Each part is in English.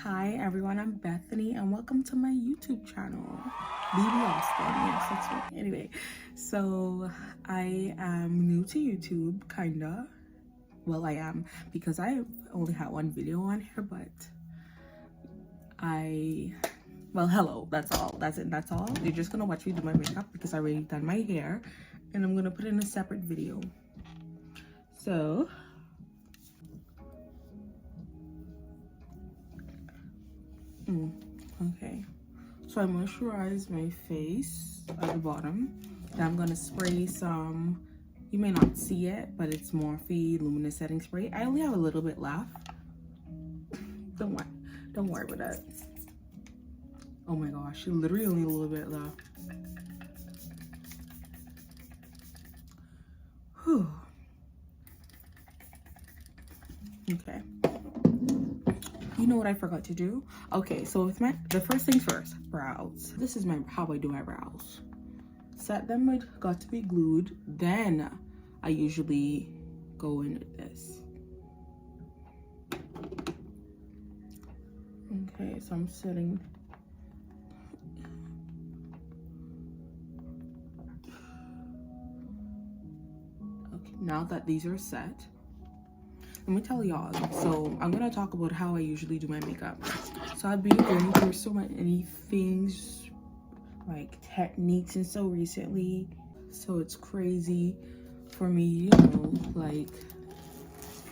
Hi everyone, I'm Bethany and welcome to my YouTube channel. Bebe Austin, yes, that's me. Anyway, so I am new to YouTube, kinda. Well, I am because I only had one video on here, but well, hello, that's all. That's it, that's all. You're just gonna watch me do my makeup because I already done my hair and I'm gonna put in a separate video. So okay, so I moisturize my face at the bottom. Then I'm gonna spray some, you may not see it, but it's Morphe luminous setting spray. I only have a little bit left. Don't worry about that. Oh my gosh, literally only a little bit left. Whew. Okay. You know what I forgot to do? Okay, so with the first things first, brows. This is how I do my brows. Set them with got to be glued. Then I usually go in with this. Okay, so I'm setting. Okay, now that these are set, let me tell y'all. So I'm gonna talk about how I usually do my makeup. So I've been going through so many things, like techniques and so recently. So it's crazy for me, you know, like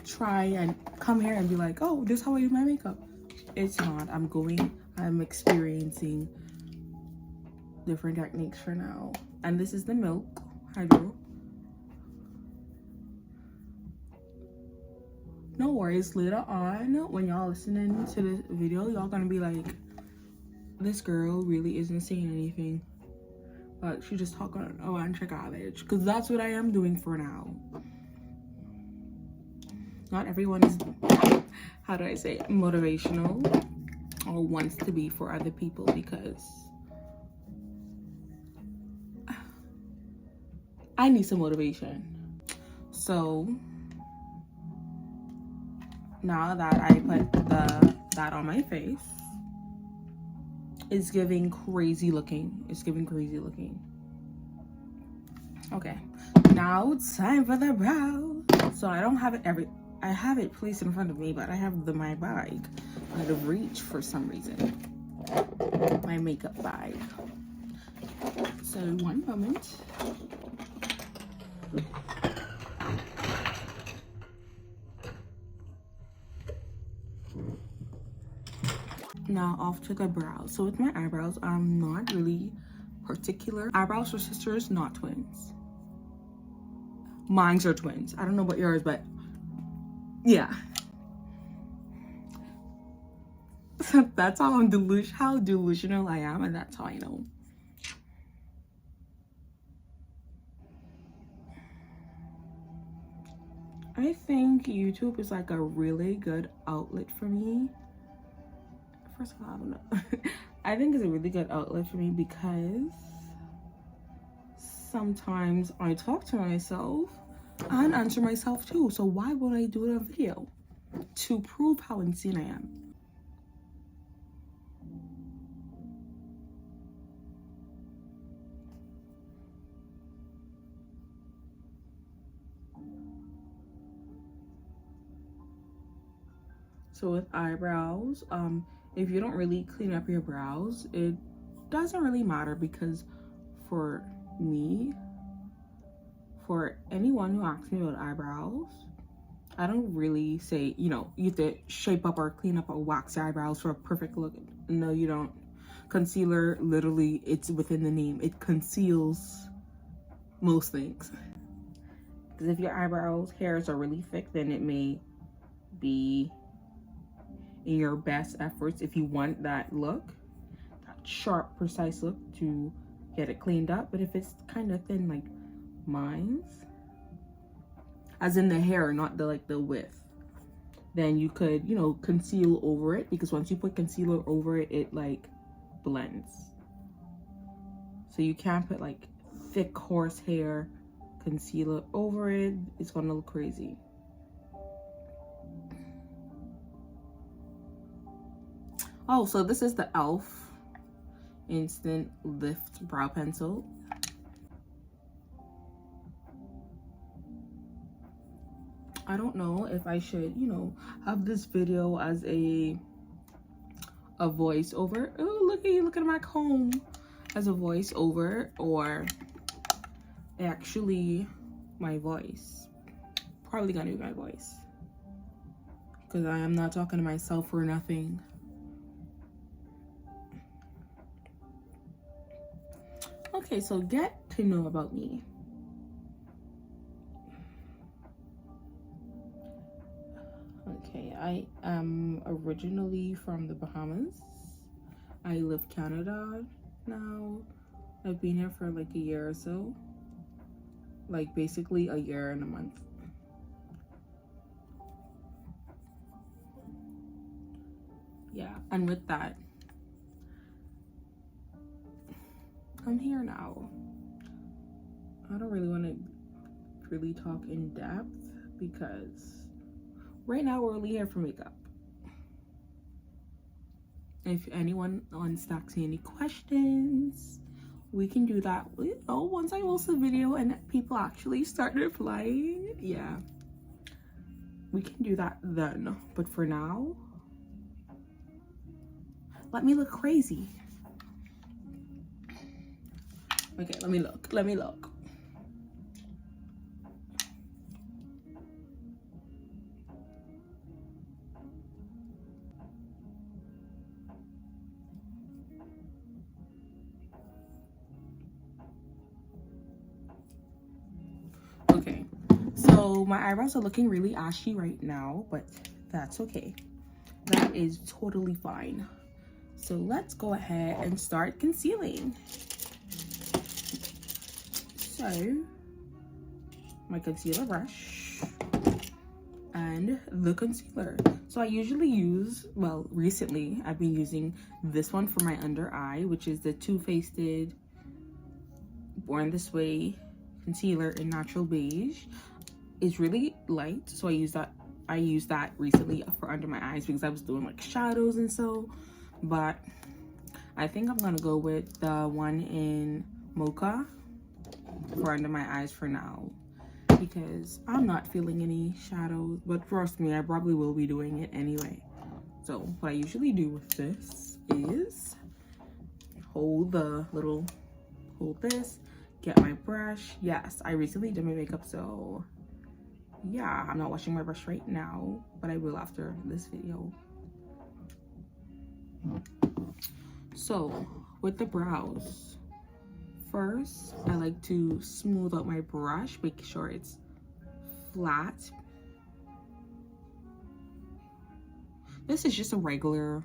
try and come here and be like, oh, this is how I do my makeup. It's not. I'm experiencing different techniques for now. And this is the Milk Hydo. No worries, later on when y'all listening to this video, y'all gonna be like, this girl really isn't saying anything, but she just talking a bunch of garbage, because that's what I am doing for now. Not everyone is, how do I say, motivational or wants to be for other people, because I need some motivation. So now that I put that on my face, it's giving crazy looking. It's giving crazy looking. Okay, now it's time for the brow. So I don't have it I have it placed in front of me, but I have my bag out of reach for some reason. My makeup bag. So one moment. Now off to the brows. So with my eyebrows, I'm not really particular. Eyebrows for sisters, not twins. Mine's are twins. I don't know about yours, but yeah. That's how how delusional I am, and that's how I know. I think YouTube is like a really good outlet for me. First of all, I don't know. I think it's a really good outlet for me because sometimes I talk to myself and answer myself too. So why would I do a video to prove how insane I am? So with eyebrows, if you don't really clean up your brows, it doesn't really matter, because for me, for anyone who asks me about eyebrows, I don't really say, you know, you have to shape up or clean up or wax your eyebrows for a perfect look. No, you don't. Concealer, literally, it's within the name. It conceals most things. Because if your eyebrows hairs are really thick, then it may be in your best efforts if you want that look, that sharp, precise look, to get it cleaned up. But if it's kind of thin like mine's, as in the hair, not the width, then you could, you know, conceal over it, because once you put concealer over it, it like blends. So you can't put like thick horsehair concealer over it. It's gonna look crazy. Oh, so this is the e.l.f. Instant Lift Brow Pencil. I don't know if I should, you know, have this video as a voiceover. Oh, look at my comb. As a voiceover, or actually my voice. Probably gonna be my voice, because I am not talking to myself for nothing. Okay, so get to know about me. Okay, I am originally from the Bahamas. I live Canada now. I've been here for like a year or so. Like basically a year and a month. Yeah, and with that, I'm here now. I don't really want to really talk in depth because right now we're only here for makeup. If anyone wants to ask me any questions, we can do that. You know, once I post the video and people actually start replying, yeah, we can do that then. But for now, let me look crazy. Okay, let me look. Let me look. Okay, so my eyebrows are looking really ashy right now, but that's okay. That is totally fine. So let's go ahead and start concealing. So, my concealer brush and the concealer. So I usually use, well, recently I've been using this one for my under eye, which is the Too Faced Born This Way concealer in natural beige. It's really light, so I use that recently for under my eyes because I was doing like shadows and so. But I think I'm gonna go with the one in Mocha for under my eyes for now, because I'm not feeling any shadows. But trust me, I probably will be doing it anyway. So what I usually do with this is hold this, get my brush. Yes, I recently did my makeup, so yeah, I'm not washing my brush right now, but I will after this video. So with the brows, first I like to smooth out my brush, make sure it's flat. This is just a regular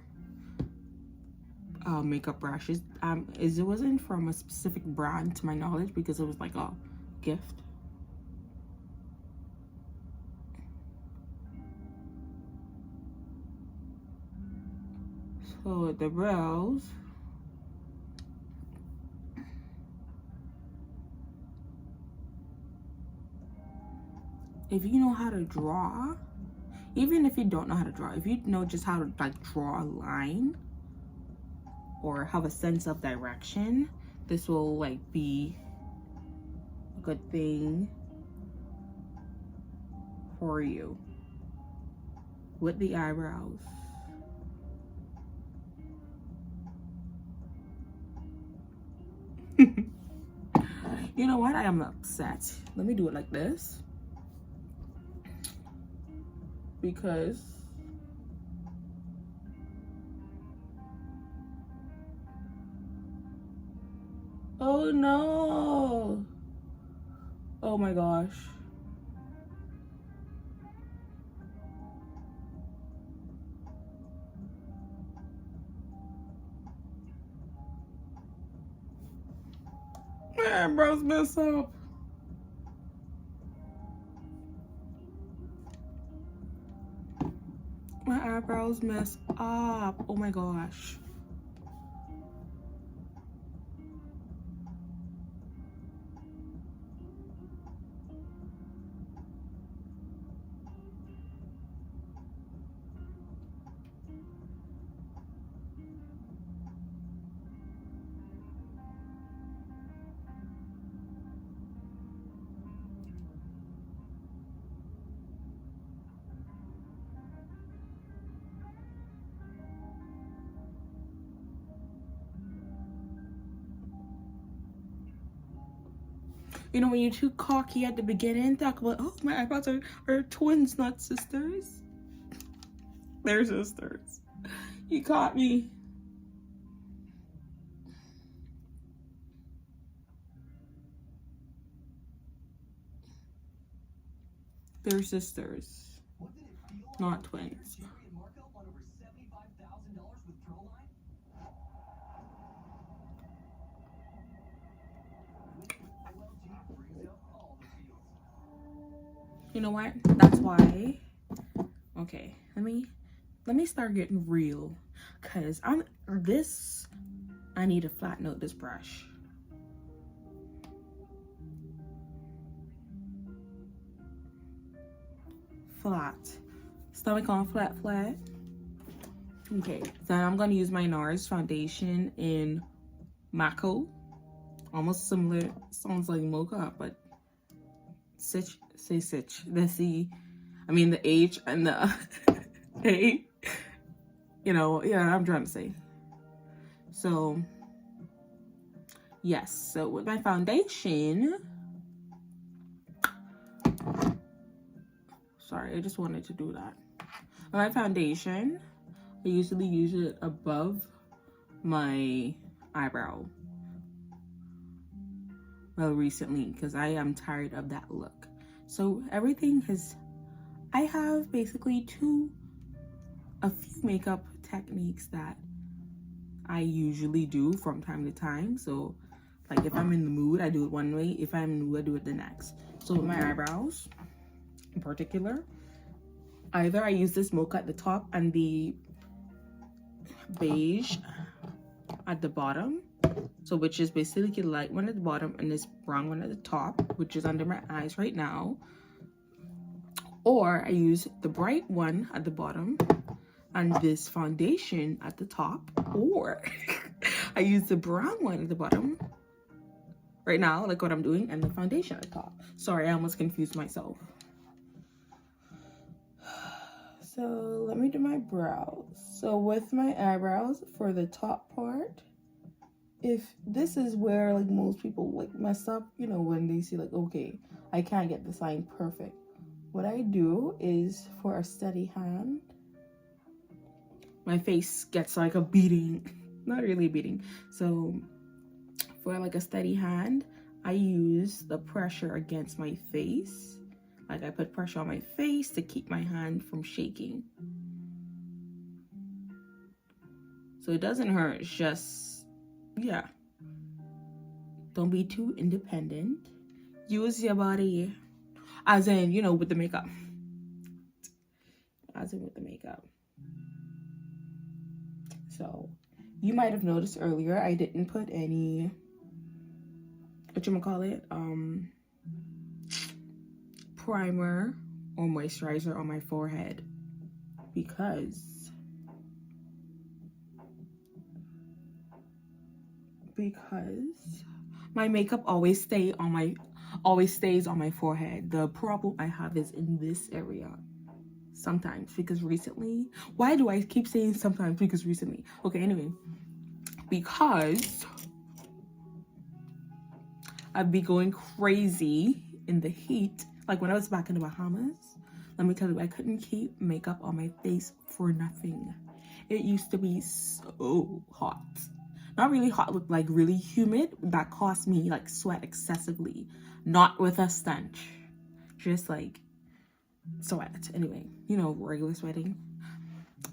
makeup brush. It wasn't from a specific brand to my knowledge, because it was like a gift. So with the brows, if you know how to draw, even if you don't know how to draw, if you know just how to like draw a line or have a sense of direction, this will like be a good thing for you with the eyebrows. You know what? I am upset. Let me do it like this, because oh no, oh my gosh. My eyebrows mess up. My eyebrows mess up. Oh my gosh. You know, when you're too cocky at the beginning, talk about, oh, my eyebrows are twins, not sisters. They're sisters. You caught me. They're sisters, not twins. You know what? That's why. Okay, let me start getting real, cause I need to flatten out this brush. Flat. Stomach on flat. Okay, then I'm gonna use my NARS foundation in Macao. Almost similar, sounds like Mocha, but Sitch. The C, I mean the H and the A. You know, yeah, I'm trying to say. So, yes, so with my foundation, sorry, I just wanted to do that. With my foundation, I usually use it above my eyebrow. Well, recently, because I am tired of that look. So everything I have basically a few makeup techniques that I usually do from time to time. So like if I'm in the mood, I do it one way. If I'm in the mood, I do it the next. So with my eyebrows in particular, either I use this Mocha at the top and the Beige at the bottom. So which is basically the light one at the bottom and this brown one at the top, which is under my eyes right now. Or I use the bright one at the bottom and this foundation at the top. Or I use the brown one at the bottom right now, like what I'm doing, and the foundation at the top. Sorry, I almost confused myself. So let me do my brows. So with my eyebrows, for the top part, if this is where like most people like mess up, you know, when they see like, okay, I can't get this line perfect. What I do is, for a steady hand, my face gets like a beating, not really a beating. So for like a steady hand, I use the pressure against my face. Like I put pressure on my face to keep my hand from shaking. So it doesn't hurt, it's just, yeah. Don't be too independent. Use your body, as in, you know, with the makeup. As in with the makeup. So, you might have noticed earlier, I didn't put any, whatchamacallit, primer or moisturizer on my forehead. Because my makeup always stays on my forehead. The problem I have is in this area. Sometimes, because recently, why do I keep saying sometimes? Because recently, okay, anyway, because I'd be going crazy in the heat. Like when I was back in the Bahamas, let me tell you, I couldn't keep makeup on my face for nothing. It used to be so hot. Not really hot, like really humid. That caused me like sweat excessively. Not with a stench. Just like sweat. Anyway, you know, regular sweating.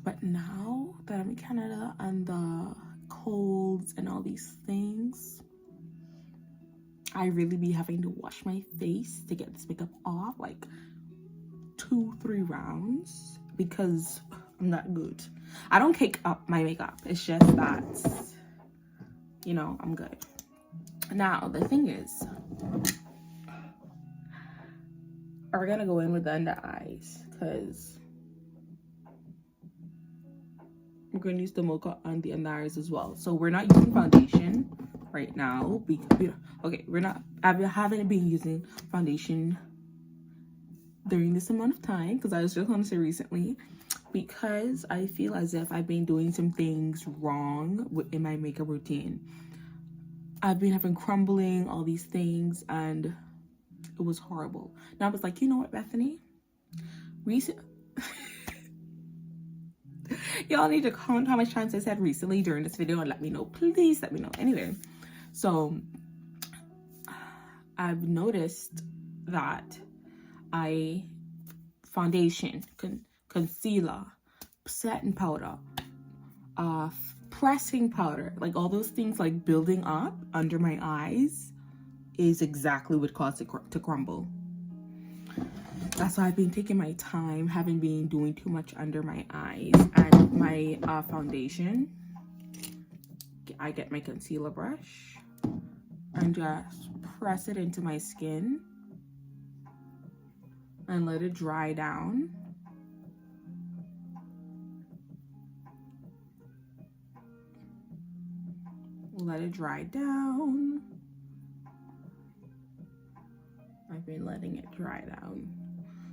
But now that I'm in Canada and the colds and all these things, I really be having to wash my face to get this makeup off, like 2-3 rounds, because I'm not good. I don't cake up my makeup. It's just that, you know, I'm good. Now, the thing is, we're gonna go in with the under eyes, because we're gonna use the Mocha on the under eyes as well. So we're not using foundation right now. Okay, I haven't been using foundation during this amount of time, because I was just gonna say recently, because I feel as if I've been doing some things wrong in my makeup routine. I've been having crumbling, all these things, and It was horrible. And I was like, you know what, Bethany? Y'all need to comment how much times I said recently during this video and let me know. Please let me know. Anyway, so I've noticed that foundation, concealer, setting powder, pressing powder, like all those things like building up under my eyes is exactly what caused it to crumble. That's why I've been taking my time, haven't been doing too much under my eyes. And my foundation, I get my concealer brush and just press it into my skin and let it dry down. Let it dry down. I've been letting it dry down.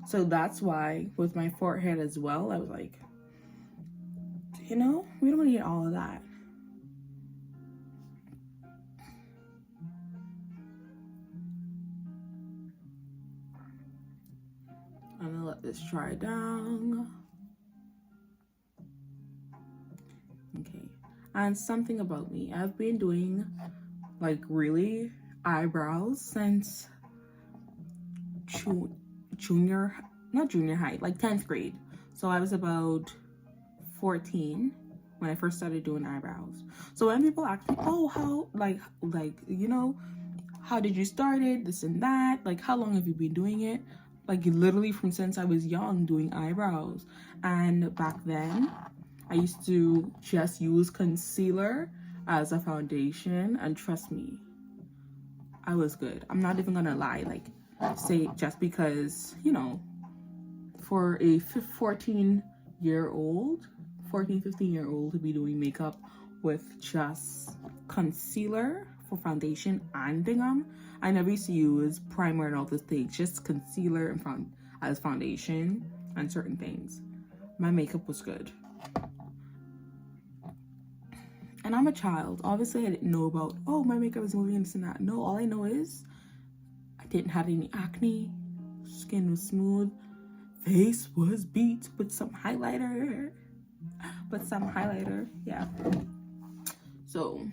So that's why with my forehead as well, I was like, you know, we don't need all of that. I'm gonna let this dry down. Okay. And something about me, I've been doing like really eyebrows since not junior high, like 10th grade. So I was about 14 when I first started doing eyebrows. So when people ask me, oh, how, like, you know, how did you start it, this and that, like, how long have you been doing it? Like, literally from since I was young doing eyebrows. And back then, I used to just use concealer as a foundation, and trust me, I was good. I'm not even gonna lie, like, say just because, you know, for a 15-year-old to be doing makeup with just concealer for foundation and gingham. I never used to use primer and all this thing, just concealer and as foundation and certain things. My makeup was good. And I'm a child. Obviously, I didn't know about, oh, my makeup is moving and this and that. No, all I know is I didn't have any acne. Skin was smooth. Face was beat with some highlighter. Yeah. So.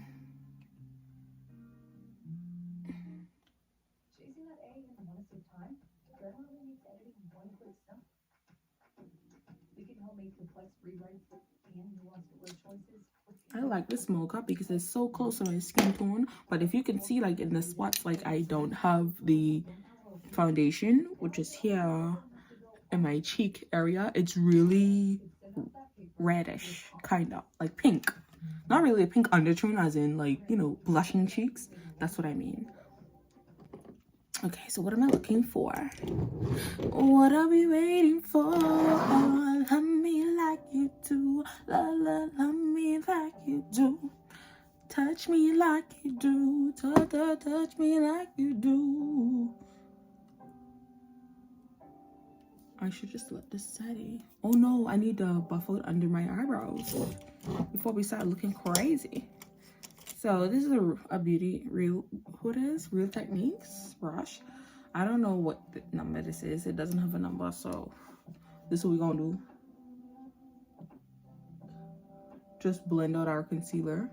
I like this Mocha because it's so close to my skin tone, but if you can see, like in the spots, like I don't have the foundation, which is here in my cheek area, it's really reddish, kind of like pink. Not really a pink undertone as in, like, you know, blushing cheeks. That's what I mean. Okay, so what am I looking for? What are we waiting for? Oh, love me like you do. Love me like you do. Touch me like you do. Touch me like you do. I should just let this settle. Oh no, I need to buff out under my eyebrows before we start looking crazy. So this is a beauty Real Techniques brush. I don't know what the number this is. It doesn't have a number, so this is what we're gonna do. Just blend out our concealer.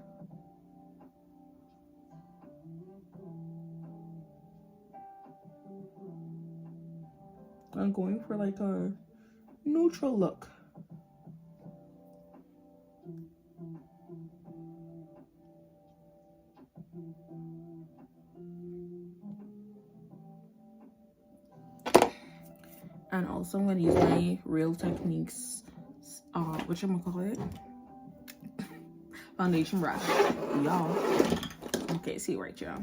I'm going for like a neutral look. And also I'm gonna use my Real Techniques, whatchamacallit, foundation brush, y'all. Okay, see right here.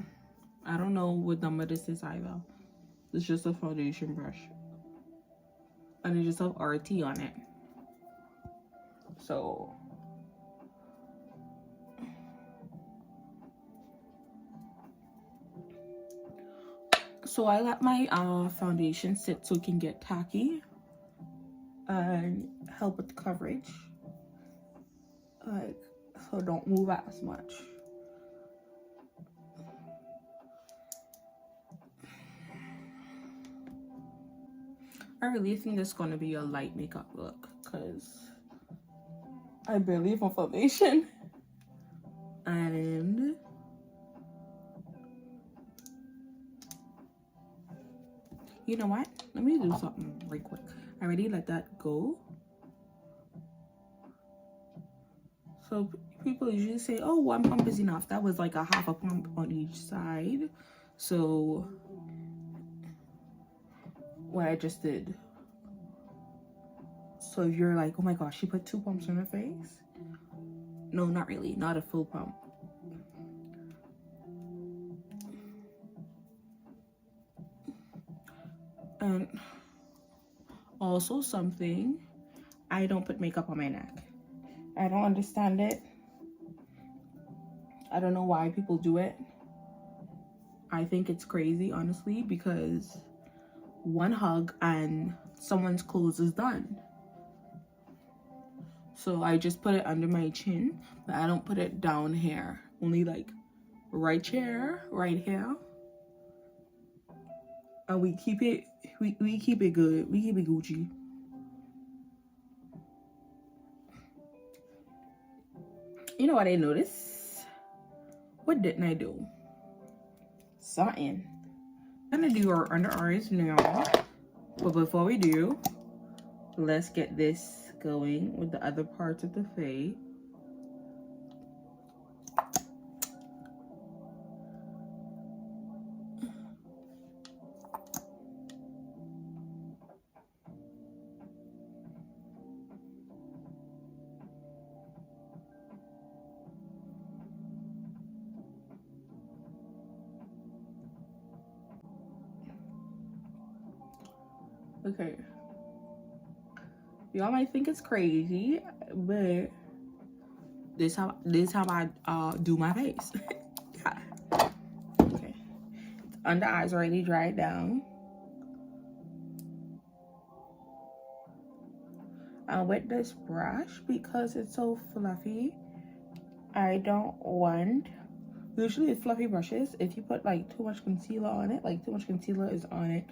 I don't know what number this is either. It's just a foundation brush. And it just have RT on it. So I let my foundation sit so it can get tacky and help with the coverage. Like, so don't move as much. I really think it's gonna be a light makeup look because I barely have a foundation. And you know what? Let me do something right quick. I already let that go. So people usually say, oh, 1 pump is enough. That was like a half a pump on each side. So what I just did. So if you're like, oh my gosh, she put 2 pumps on her face. No, not really. Not a full pump. And also something, I don't put makeup on my neck. I don't understand it. I don't know why people do it. I think it's crazy, honestly, because one hug and someone's clothes is done. So I just put it under my chin, but I don't put it down here. Only like right here, right here. And we keep it, we keep it good. We keep it Gucci. You know what I noticed? What didn't I do? Something. I'm gonna do our under eyes now. But before we do, let's get this going with the other parts of the face. Okay, y'all might think it's crazy, but this how I do my face. Yeah. Okay, under eyes already dried down. With this brush, because it's so fluffy, I don't want. Usually with fluffy brushes, if you put like too much concealer on it, like too much concealer is on it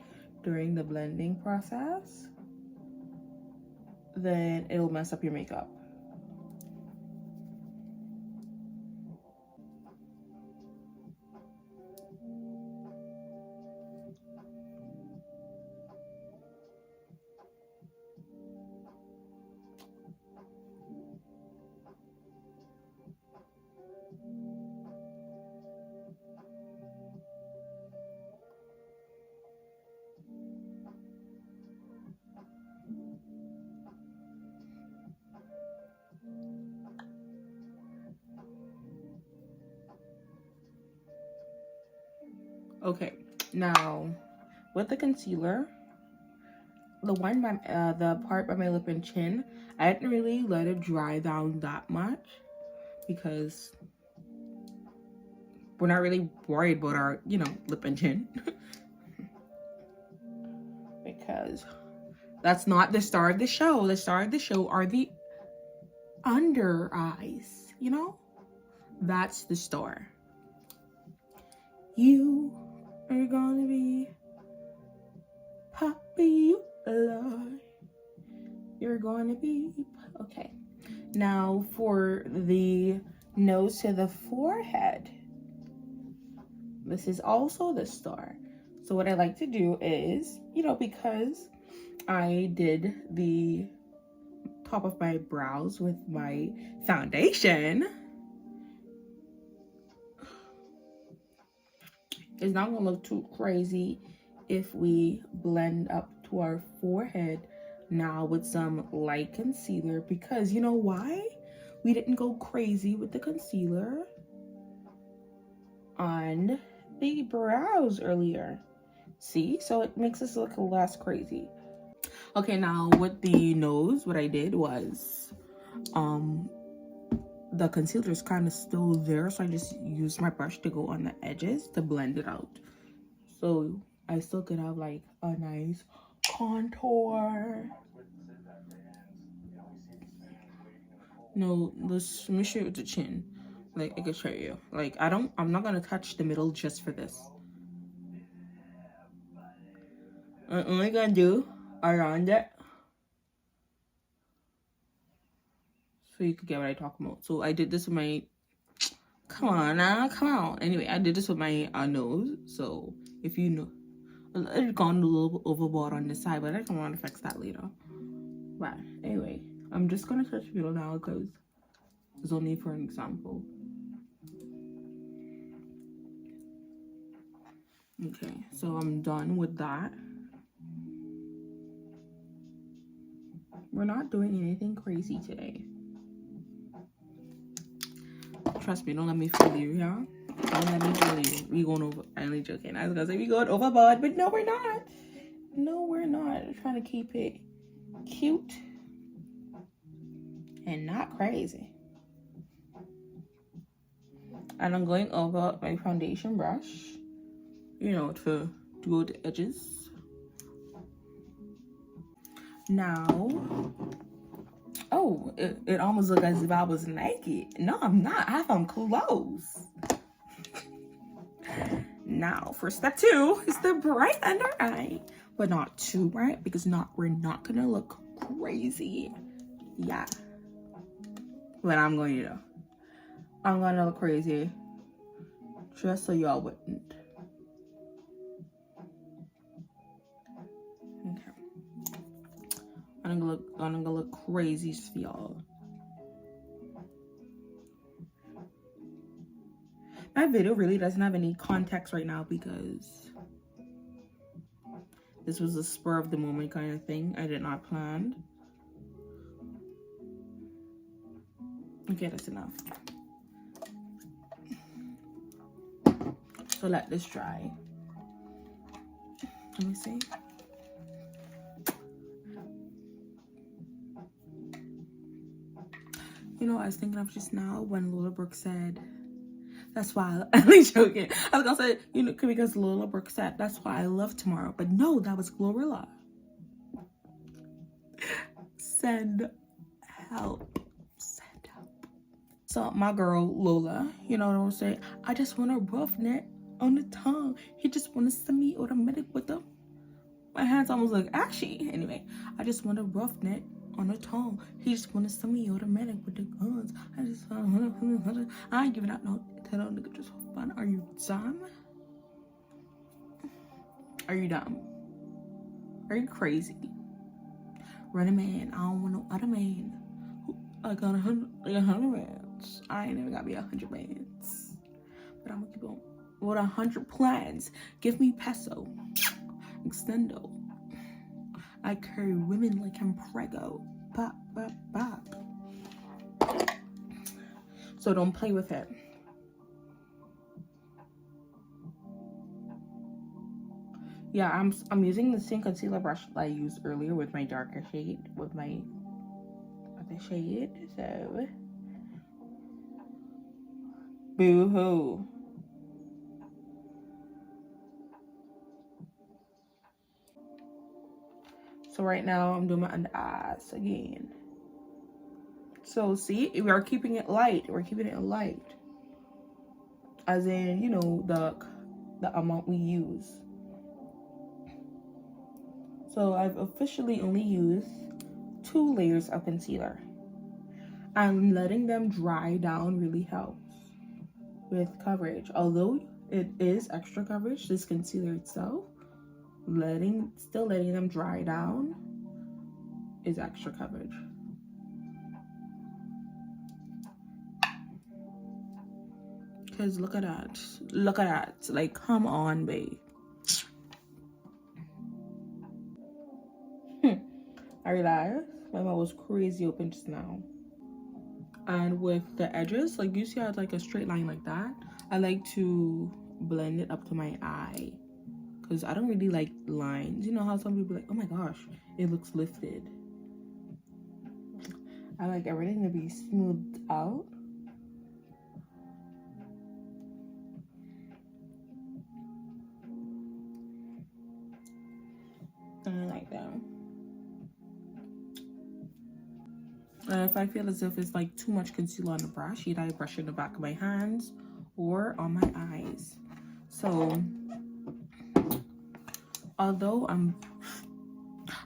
during the blending process, then it'll mess up your makeup. Okay, now with the concealer, the part by my lip and chin, I didn't really let it dry down that much because we're not really worried about our, you know, lip and chin. Because that's not the star of the show. The star of the show are the under eyes, you know? That's the star. You are gonna be happy, you alive. You're gonna be okay. Now for the nose to the forehead, this is also the star. So what I like to do is, you know, because I did the top of my brows with my foundation, it's not gonna look too crazy if we blend up to our forehead now with some light concealer, because you know why? We didn't go crazy with the concealer on the brows earlier. See? So it makes us look less crazy. Okay, now with the nose, what I did was the concealer is kind of still there, so I just used my brush to go on the edges to blend it out, so I still could have like a nice contour. No, let me show you the chin. Like, I could show you. Like, I'm not gonna touch the middle just for this. I'm only gonna do around it. So you could get what I talk about. So I did this with my, come on now, come on. Anyway, I did this with my nose. So if you know, it's gone a little overboard on this side, but I can want to fix that later. But anyway, I'm just gonna touch middle now because it's only for an example. Okay, so I'm done with that. We're not doing anything crazy today. Trust me, don't let me fool you, y'all. Don't let me fool you. We going over. I'm only joking. I was gonna say we going overboard, but no, we're not. No, we're not. We're trying to keep it cute and not crazy. And I'm going over my foundation brush, you know, to go the edges. Now, oh, it almost looked as if I was naked. No, I'm not. I have on clothes. Now, for step 2 is the bright under eye, but not too bright because we're not gonna look crazy. Yeah. But I'm going to do. I'm gonna look crazy, just so y'all wouldn't. Okay. I'm gonna look crazy for y'all. My video really doesn't have any context right now because this was a spur of the moment kind of thing. I did not plan. Okay, that's enough. So let this dry. Let me see. You know, I was thinking of just now when Lola Brooke said, that's why I'm only joking. I was gonna say, you know, because Lola Brooke said, that's why I love tomorrow. But no, that was Glorilla. Send help. Send help. So my girl Lola, you know what I'm saying? I just want a rough net on the tongue. He just want to send me automatic with them. My hands almost look ashy. Anyway, I just want a rough net on the tongue. He just want to send me automatic with the guns. I just I ain't giving out no to no nigga just for fun. Are you dumb? Are you dumb? Are you crazy? Run a man. I don't want no other man. I got 100 bands. I ain't even got me 100 bands. But I'm gonna keep on with 100 plans. Give me peso. Extendo. I carry women like I'm prego. Pop, pop, pop. So don't play with it. Yeah, I'm using the same concealer brush that I used earlier with my darker shade, with my other shade. So, boo hoo. So right now I'm doing my under eyes again. So see, we are keeping it light. We're keeping it light, as in, you know, the amount we use. So I've officially only used 2 layers of concealer, and letting them dry down really helps with coverage. Although it is extra coverage, this concealer itself, still letting them dry down is extra coverage. Cause look at that, like, come on, babe. I realized my mouth was crazy open just now. And with the edges, like, you see how it's like a straight line like that? I like to blend it up to my eye, because I don't really like lines. You know how some people are like, oh my gosh, it looks lifted. I like everything to be smoothed out. And I like that. And if I feel as if it's like too much concealer on the brush, either I brush it in the back of my hands or on my eyes. So although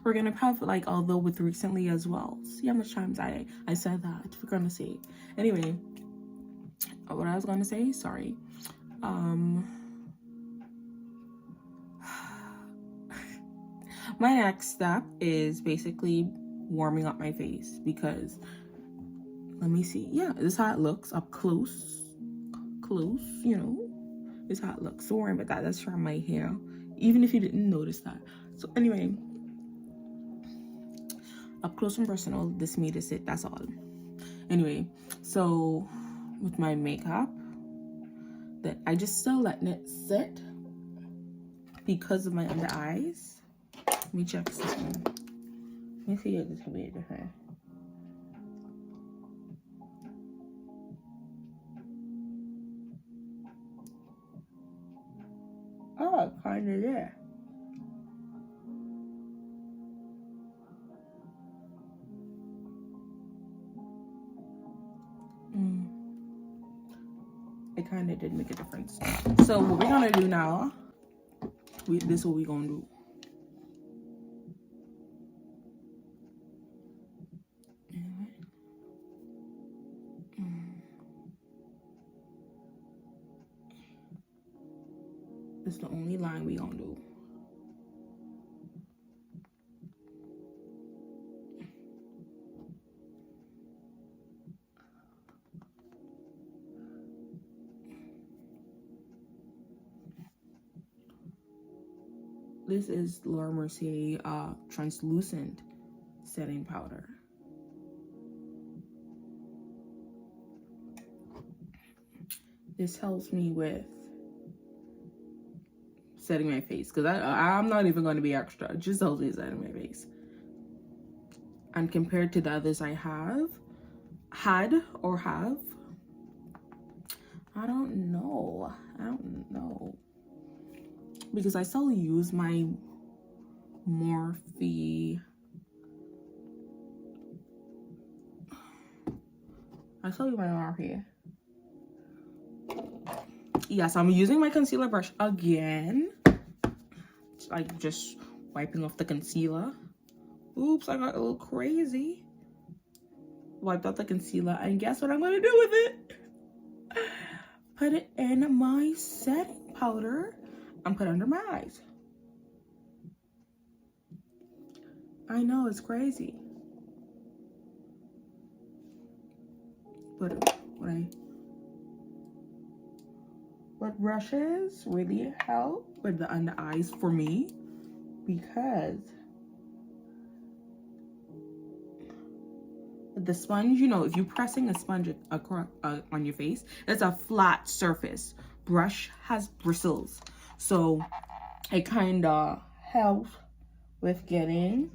we're gonna have like although with recently as well. See how much times I said that. We're gonna say anyway. What I was gonna say, sorry. My next step is basically warming up my face because let me see. Yeah, this is how it looks up close, you know. This is how it looks. Don't worry about that. That's from my hair, even if you didn't notice that. So anyway, up close and personal, this made it sit. That's all. Anyway, so with my makeup, that I just still letting it sit because of my under eyes. Let me check this one. Let me see if this can be different. Oh, kind of there. It kind of did make a difference. So what we're gonna do now, this is what we're gonna do. This is the only line we gonna do. This is Laura Mercier translucent setting powder. This helps me with setting my face because I'm not even going to be extra. It just helps me setting my face. And compared to the others I have, I don't know. Because I still use my Morphe. Yes, I'm using my concealer brush again. It's like just wiping off the concealer. Oops, I got a little crazy. Wiped out the concealer, and guess what I'm gonna do with it? Put it in my setting powder and put it under my eyes. I know, it's crazy. But what brushes really help with the under eyes for me, because the sponge, you know, if you're pressing a sponge across on your face, it's a flat surface. Brush has bristles, so it kind of helps with getting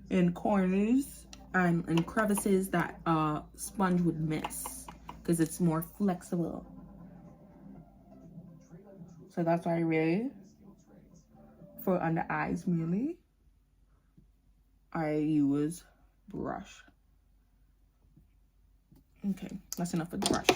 in corners and in crevices that sponge would miss because it's more flexible. So that's why I really, for under eyes mainly, I use brush. Okay, that's enough with the brush.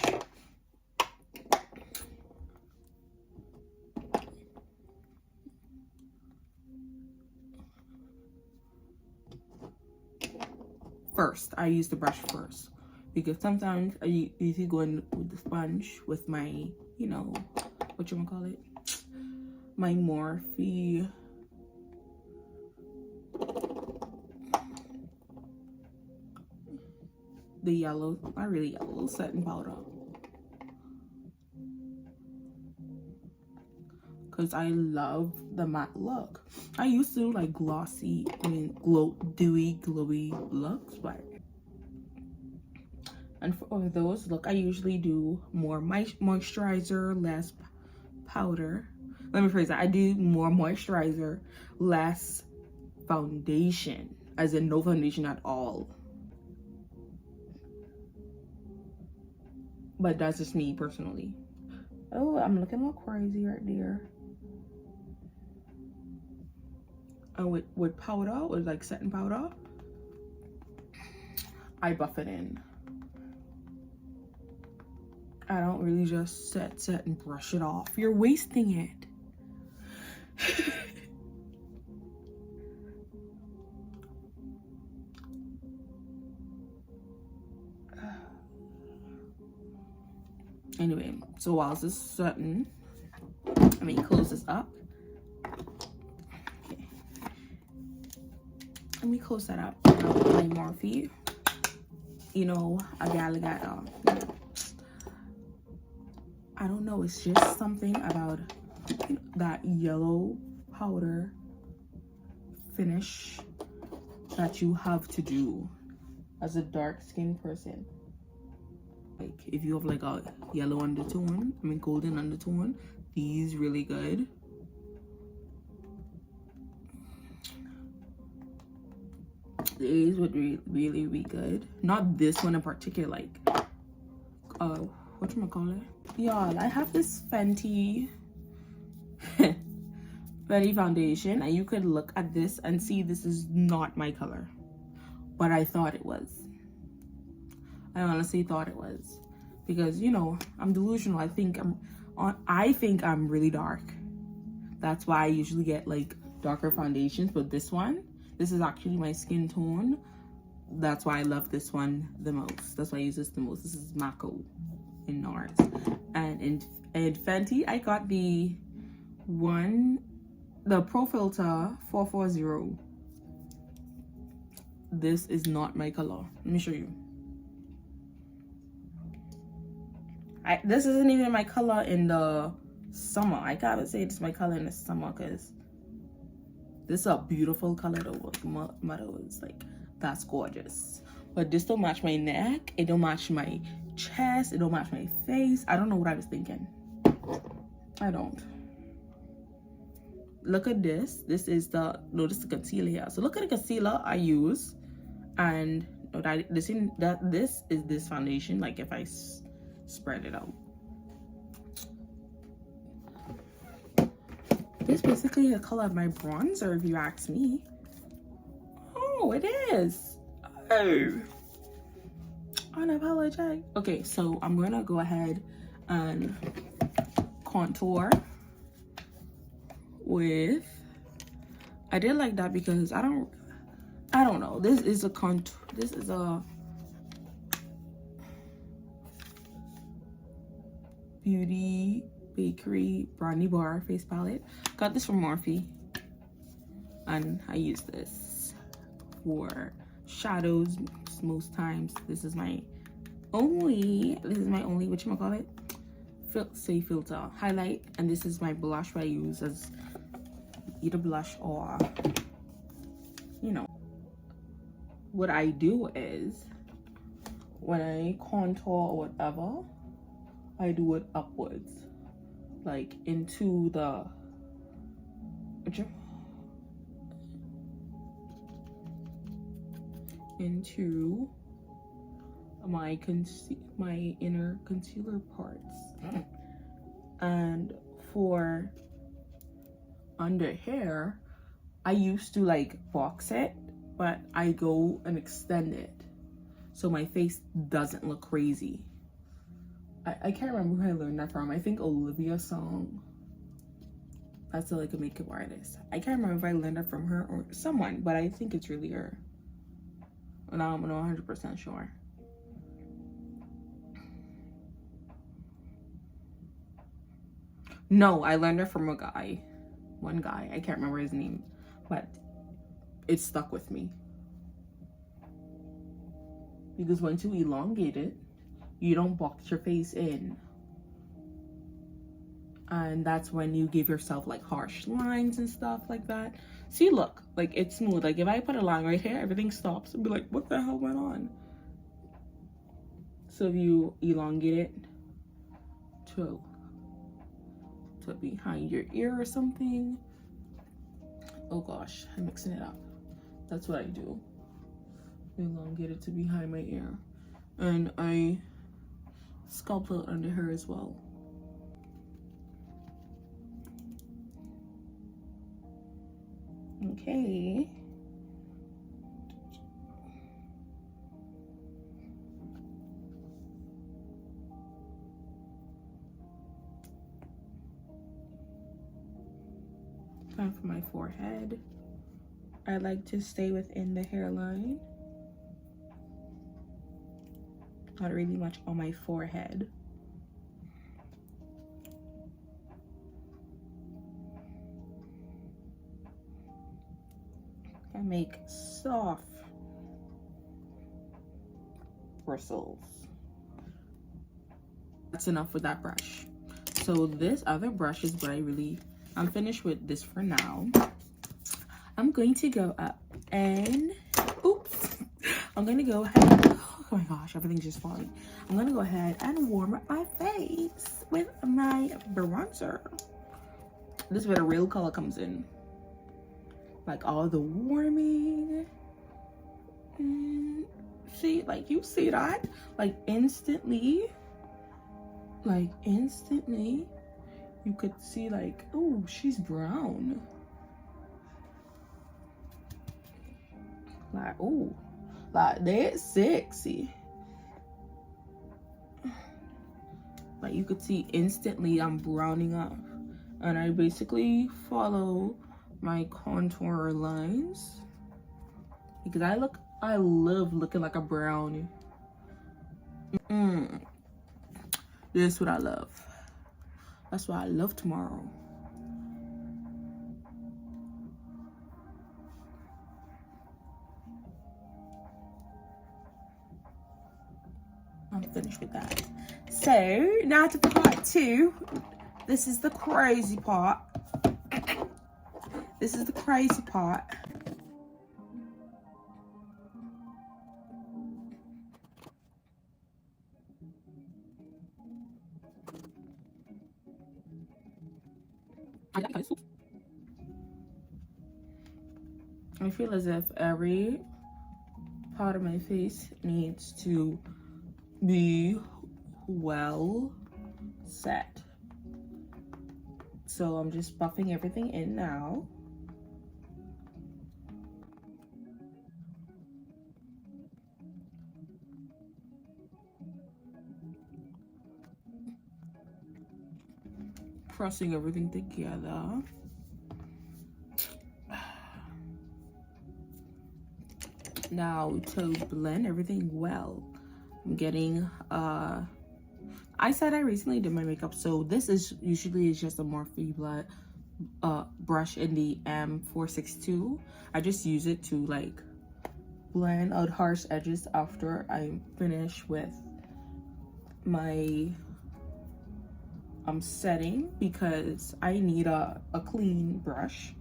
First, I use the brush first because sometimes I usually go in with the sponge with my, you know, whatchamacallit, my Morphe. The yellow, not really yellow, setting powder. Because I love the matte look. I used to like glossy, dewy, glowy looks, but. And for those, look, I usually do more moisturizer, less powder. Let me phrase that. I do more moisturizer, less foundation, as in no foundation at all. But that's just me personally. Oh, I'm looking a little crazy right there. And with powder, with like setting powder, I buff it in. I don't really just set and brush it off. You're wasting it. Anyway, so while this is setting, let me close this up. Okay. Let me close that up. My Morphe. You know, a gal got I don't know, it's just something about that yellow powder finish that you have to do as a dark skinned person. Like if you have like a yellow undertone, I mean golden undertone, these really good. These would be really good. Not this one in particular, like whatchamacallit? Y'all, I have this Fenty Fenty foundation, and you could look at this and see this is not my color, but I thought it was. I honestly thought it was, because you know I'm delusional. I think I'm really dark. That's why I usually get like darker foundations, but this is actually my skin tone. That's why I love this one the most. That's why I use this the most. This is Macao in NARS. And in Fenty, I got the Pro Filter 440. This is not my color. Let me show you. This isn't even my color in the summer. I gotta say it's my color in the summer, because this is a beautiful color though. Motto is like, that's gorgeous. But this don't match my neck. It don't match my chest. It don't match my face. I don't know what I was thinking. I don't. Look at this. This is the concealer here. So look at the concealer I use, and this is this foundation. Like if I spread it out, this is basically the color of my bronzer, if you ask me. Oh, it is. Oh, unapologetic. Okay, so I'm gonna go ahead and contour with, I did like that because I don't know, this is a Beauty Bakery Brownie Bar face palette. Got this from Morphe, and I use this for shadows most times. This is my only whatchamacallit, filter highlight, and this is my blush I use as either blush or, you know. What I do is when I contour or whatever, I do it upwards, like into the my inner concealer parts. And for under hair, I used to like box it, but I go and extend it so my face doesn't look crazy. I can't remember who I learned that from. I think Olivia Song. That's like a makeup artist. I can't remember if I learned it from her or someone, but I think it's really her. And I'm not 100% sure. No, I learned it from one guy. I can't remember his name, but it stuck with me. Because once you elongate it, you don't box your face in. And that's when you give yourself like harsh lines and stuff like that. See, look, like it's smooth. Like if I put a line right here, everything stops and be like, what the hell went on? So if you elongate it to behind your ear or something. Oh gosh, I'm mixing it up. That's what I do. Elongate it to behind my ear. And I sculpt it under her as well. Okay. Time for my forehead. I like to stay within the hairline. Not really much on my forehead. and make soft bristles. That's enough with that brush. So this other brush is what I'm finished with this for now. I'm going to go up and I'm gonna go ahead. Oh my gosh, everything's just falling. I'm gonna go ahead and warm up my face with my bronzer. This is where the real color comes in. Like all the warming. And see, like you see that? Like instantly, you could see like, oh, she's brown. Like, oh, like that's sexy. Like you could see instantly I'm browning up. And I basically follow my contour lines because I love looking like a brownie. This is what I love. That's what I love tomorrow. I'm finished with that. So now to part 2. This is the crazy part. This is the crazy part. I feel as if every part of my face needs to be well set. So I'm just buffing everything in now. Pressing everything together. Now to blend everything well, I'm getting I said I recently did my makeup, so this is usually just a Morphe brush in the M462. I just use it to like blend out harsh edges after I finish with my setting, because I need a clean brush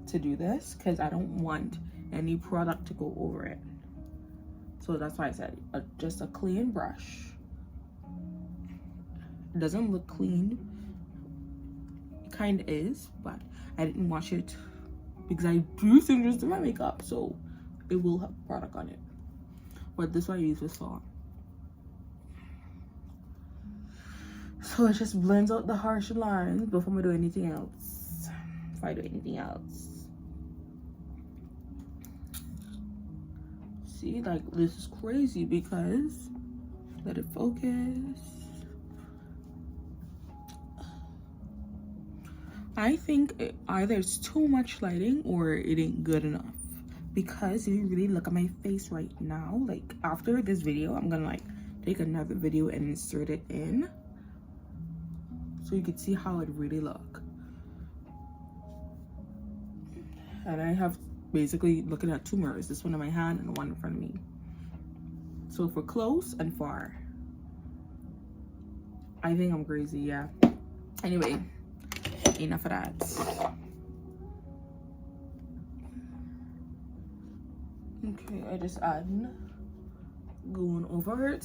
to do this because I don't want any product to go over it. So that's why I said just a clean brush. It doesn't look clean. It kind of is, but I didn't wash it because I do things to my makeup, so it will have product on it. But this is what I use this for. So it just blends out the harsh lines before I do anything else. If I do anything else. See, like this is crazy because let it focus. I think either it's too much lighting or it ain't good enough, because if you really look at my face right now, like after this video I'm gonna like take another video and insert it in so you can see how it really look. And I have basically looking at 2 mirrors, this one in my hand and one in front of me. So for close and far, I think I'm crazy, yeah. Anyway, enough of that. Okay, I just add going over it.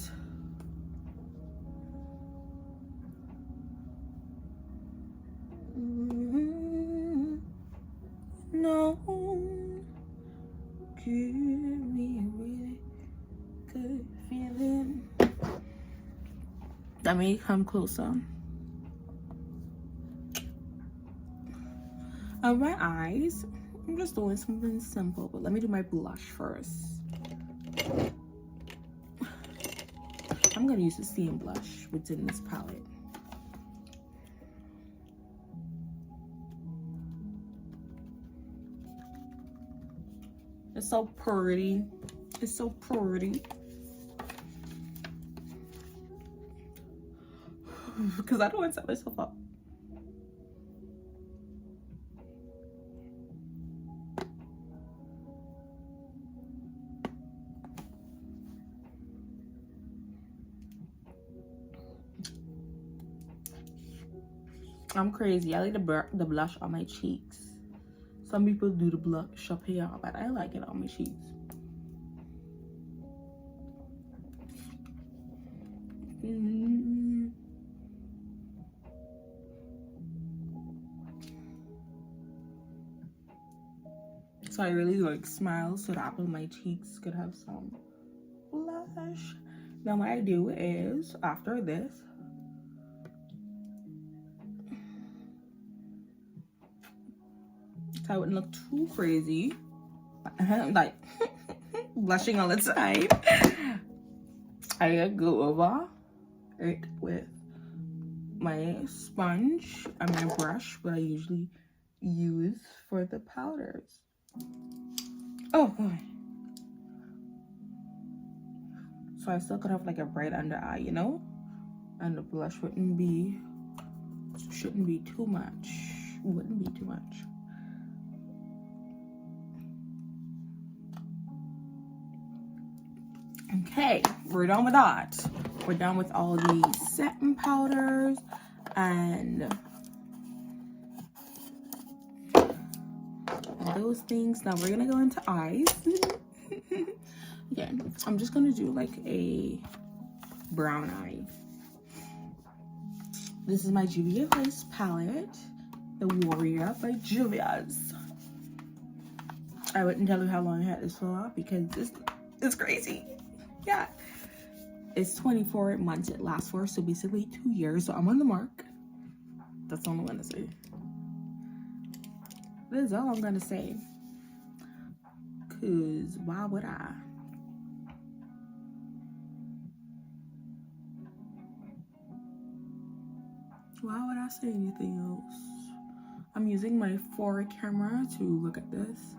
No, give me a really good feeling. Let me come closer. On my eyes, I'm just doing something simple, but let me do my blush first. I'm gonna use the same blush within this palette. It's so pretty. It's so pretty. Because I don't want to set myself up. I'm crazy. I like the blush on my cheeks. Some people do the blush up here, but I like it on my cheeks. So I really like smile so the apple of my cheeks could have some blush. Now what I do is, after this, so I wouldn't look too crazy, like blushing all the time, I go over it with my sponge and my brush, what I usually use for the powders. Oh boy. So I still could have like a bright under eye, you know? And the blush shouldn't be too much. Wouldn't be too much. Okay, we're done with that. We're done with all the setting powders and those things. Now we're gonna go into eyes. Again, I'm just gonna do like a brown eye. This is my Julia Face palette, the Warrior by Julia's. I wouldn't tell you how long I had this for because it's crazy. Yeah, it's 24 months it lasts for, so basically 2 years. So I'm on the mark. That's all I'm gonna say. This is all I'm gonna say. Cause why would I? Why would I say anything else? I'm using my forward camera to look at this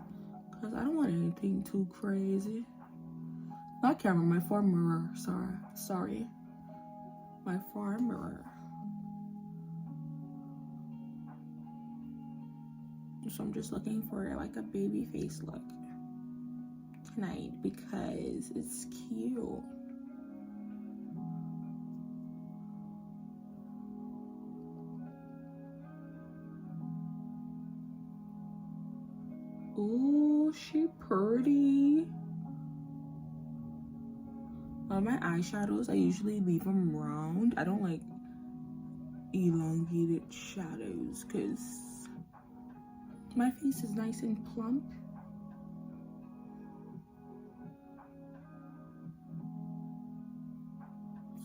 because I don't want anything too crazy. Not camera, my far mirror. Sorry. My far mirror. So I'm just looking for like a baby face look tonight because it's cute. Ooh, she pretty. All my eyeshadows, I usually leave them round. I don't like elongated shadows because my face is nice and plump.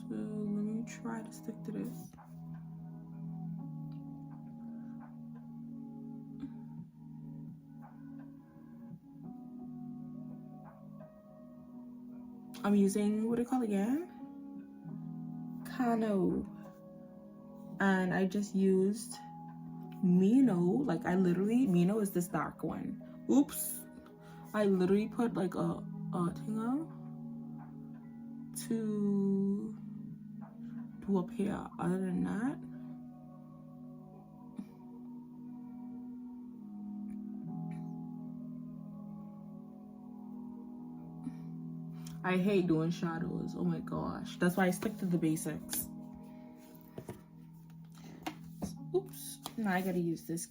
So let me try to stick to this. I'm using, what do you call it again? Kano. And I just used Mino. Like I literally, Mino is this dark one. Oops. I literally put like a thing on to do up here. Other than that, I hate doing shadows. Oh my gosh. That's why I stick to the basics. Oops. Now I gotta use this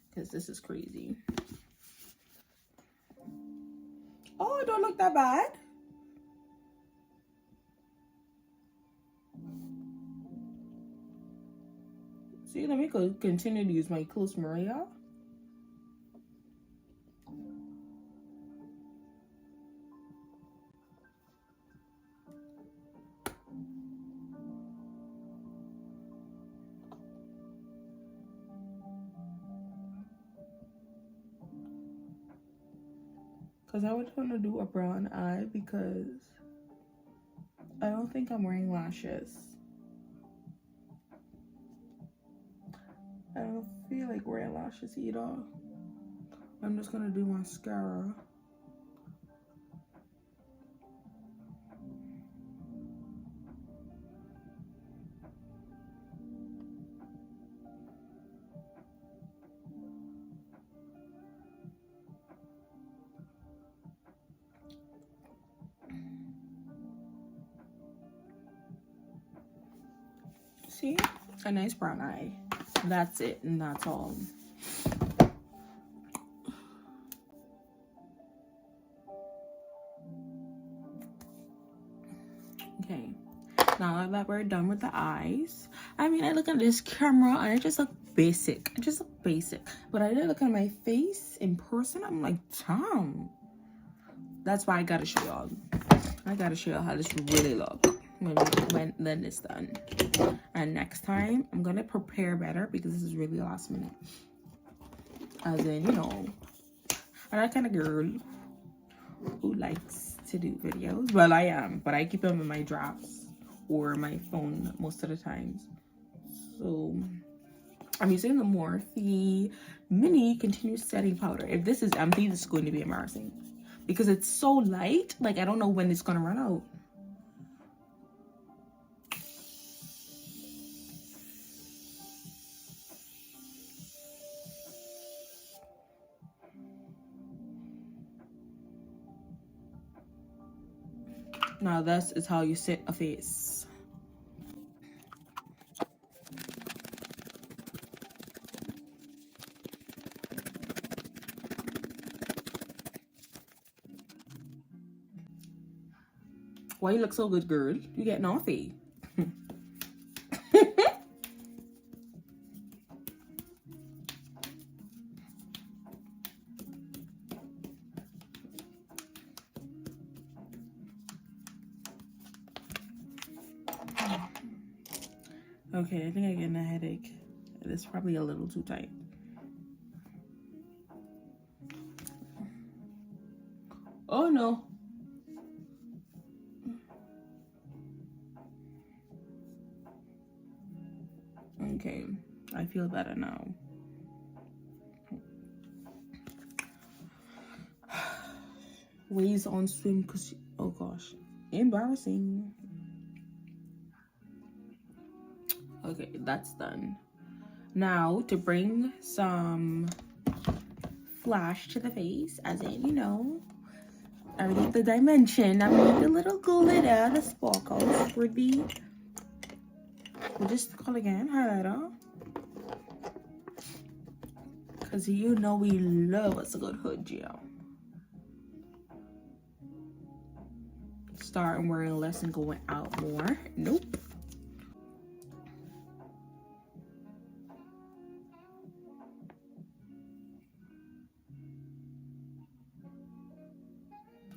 because this is crazy. Oh, it don't look that bad. See, let me continue to use my close mirror. Because I would want to do a brown eye because I don't think I'm wearing lashes. I don't feel like wearing lashes either. I'm just going to do mascara. See? A nice brown eye. That's it, and that's all. Okay, now that we're done with the eyes, I mean, I look at this camera and I just look basic. I just look basic. But I did look at my face in person. I'm like, damn. That's why I gotta show y'all. I gotta show y'all how this really look when then it's done. And next time, I'm gonna prepare better because this is really last minute. As in, you know, I'm that kind of girl who likes to do videos. Well, I am, but I keep them in my drafts or my phone most of the times. So I'm using the Morphe Mini Continuous Setting Powder. If this is empty, this is going to be embarrassing because it's so light. Like, I don't know when it's gonna run out. Now this is how you set a face. Why you look so good, girl? You get naughty. Okay, I think I'm getting a headache. It's probably a little too tight. Oh no. Okay, I feel better now. Ways on swim cause oh gosh, embarrassing. Okay, that's done. Now to bring some flash to the face, as in, you know, I need the dimension. I need the little glitter, the sparkles for the, we'll just call again highlighter, because you know we love us a good hood gel. Starting wearing less and going out more. Nope.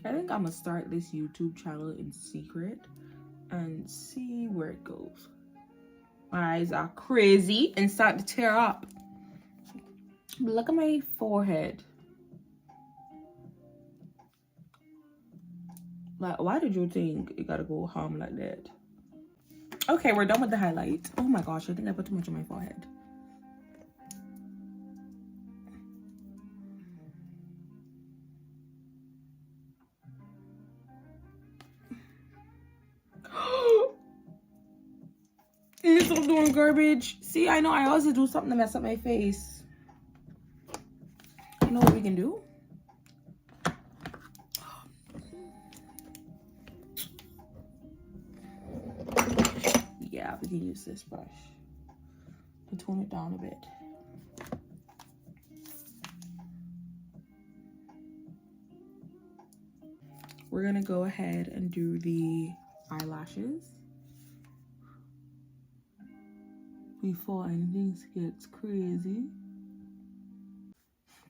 I think I'm gonna start this YouTube channel in secret and see where it goes. My eyes are crazy and start to tear up. Look at my forehead. Like, why did you think you gotta go home like that? Okay, we're done with the highlight. Oh my gosh, I think I put too much on my forehead. You stop doing garbage. See, I know I always do something to mess up my face. You know what we can do? Yeah, we can use this brush to tone it down a bit. We're gonna go ahead and do the eyelashes before anything gets crazy.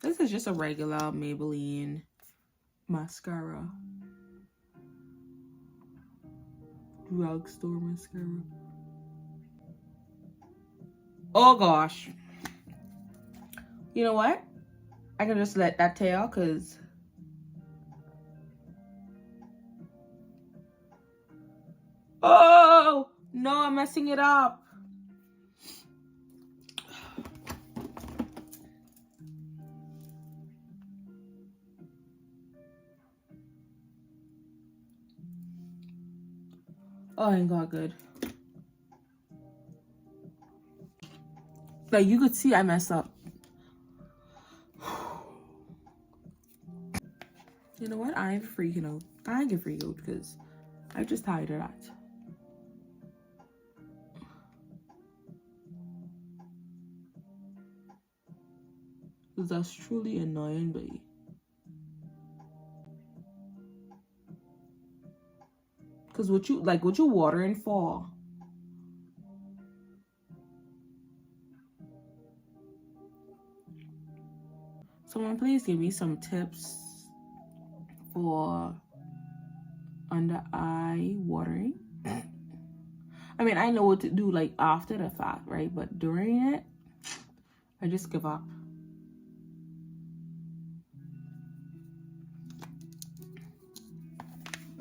This is just a regular Maybelline mascara. Drugstore mascara. Oh gosh. You know what? I can just let that tail, cause oh no, I'm messing it up. Oh, ain't got good. Like, you could see I messed up. You know what? I'm freaking out. I get freaked out because I just tired of that. That's truly annoying, babe. Cause what you watering for? Someone please give me some tips for under eye watering. I mean, I know what to do like after the fact, right? But during it, I just give up.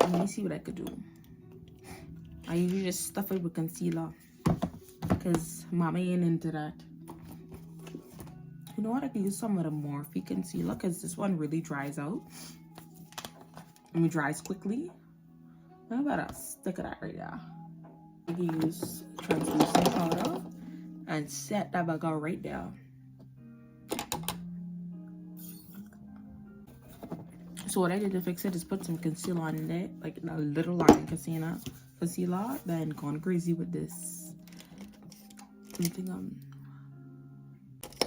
Let me see what I could do. I usually just stuff it with concealer because mama ain't into that. You know what? I can use some of the Morphe concealer because this one really dries out. I mean, dries quickly. I better stick of that right there. I can use translucent powder and set that back out right there. So what I did to fix it is put some concealer on it, like a little line concealer, then gone crazy with this.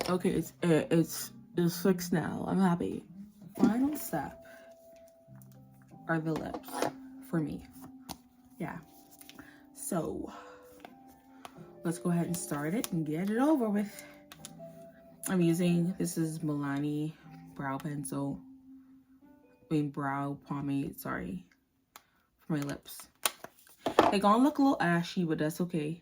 Okay, it's fixed now. I'm happy. Final step are the lips for me. Yeah. So let's go ahead and start it and get it over with. I'm using, this is Milani brow pencil. Brow pomade, sorry, for my lips. They're gonna look a little ashy, but that's okay.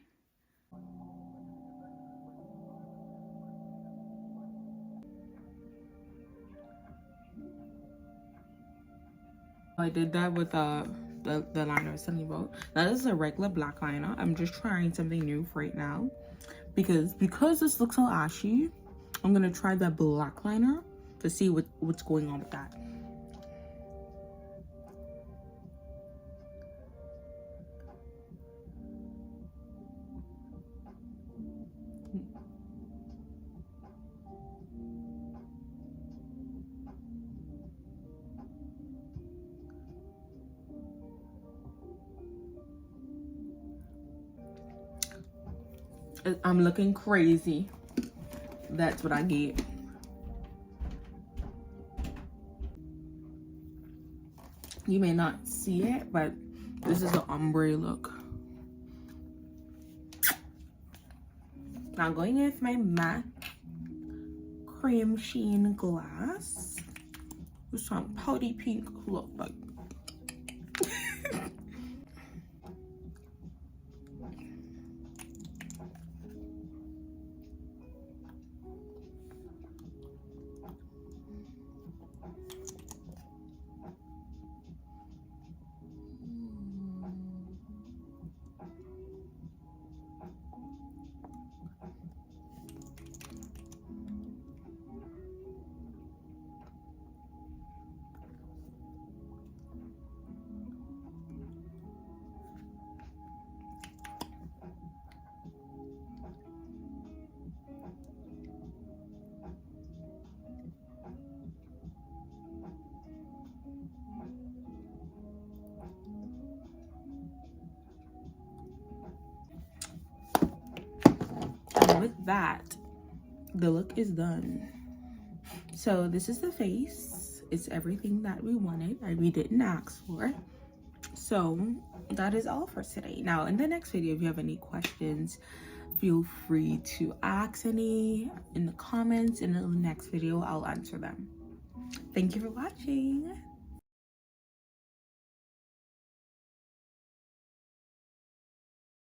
I did that with the liner I was telling you about. Now this is a regular black liner. I'm just trying something new for right now because this looks so ashy. I'm gonna try that black liner to see what's going on with that. I'm looking crazy. That's what I get. You may not see it, but this is the ombre look. Now I'm going with my matte cream sheen glass with some pouty pink look like. And with that, the look is done. So this is the face. It's everything that we wanted and we didn't ask for. So that is all for today. Now in the next video, if you have any questions, feel free to ask any in the comments. In the next video, I'll answer them. Thank you for watching.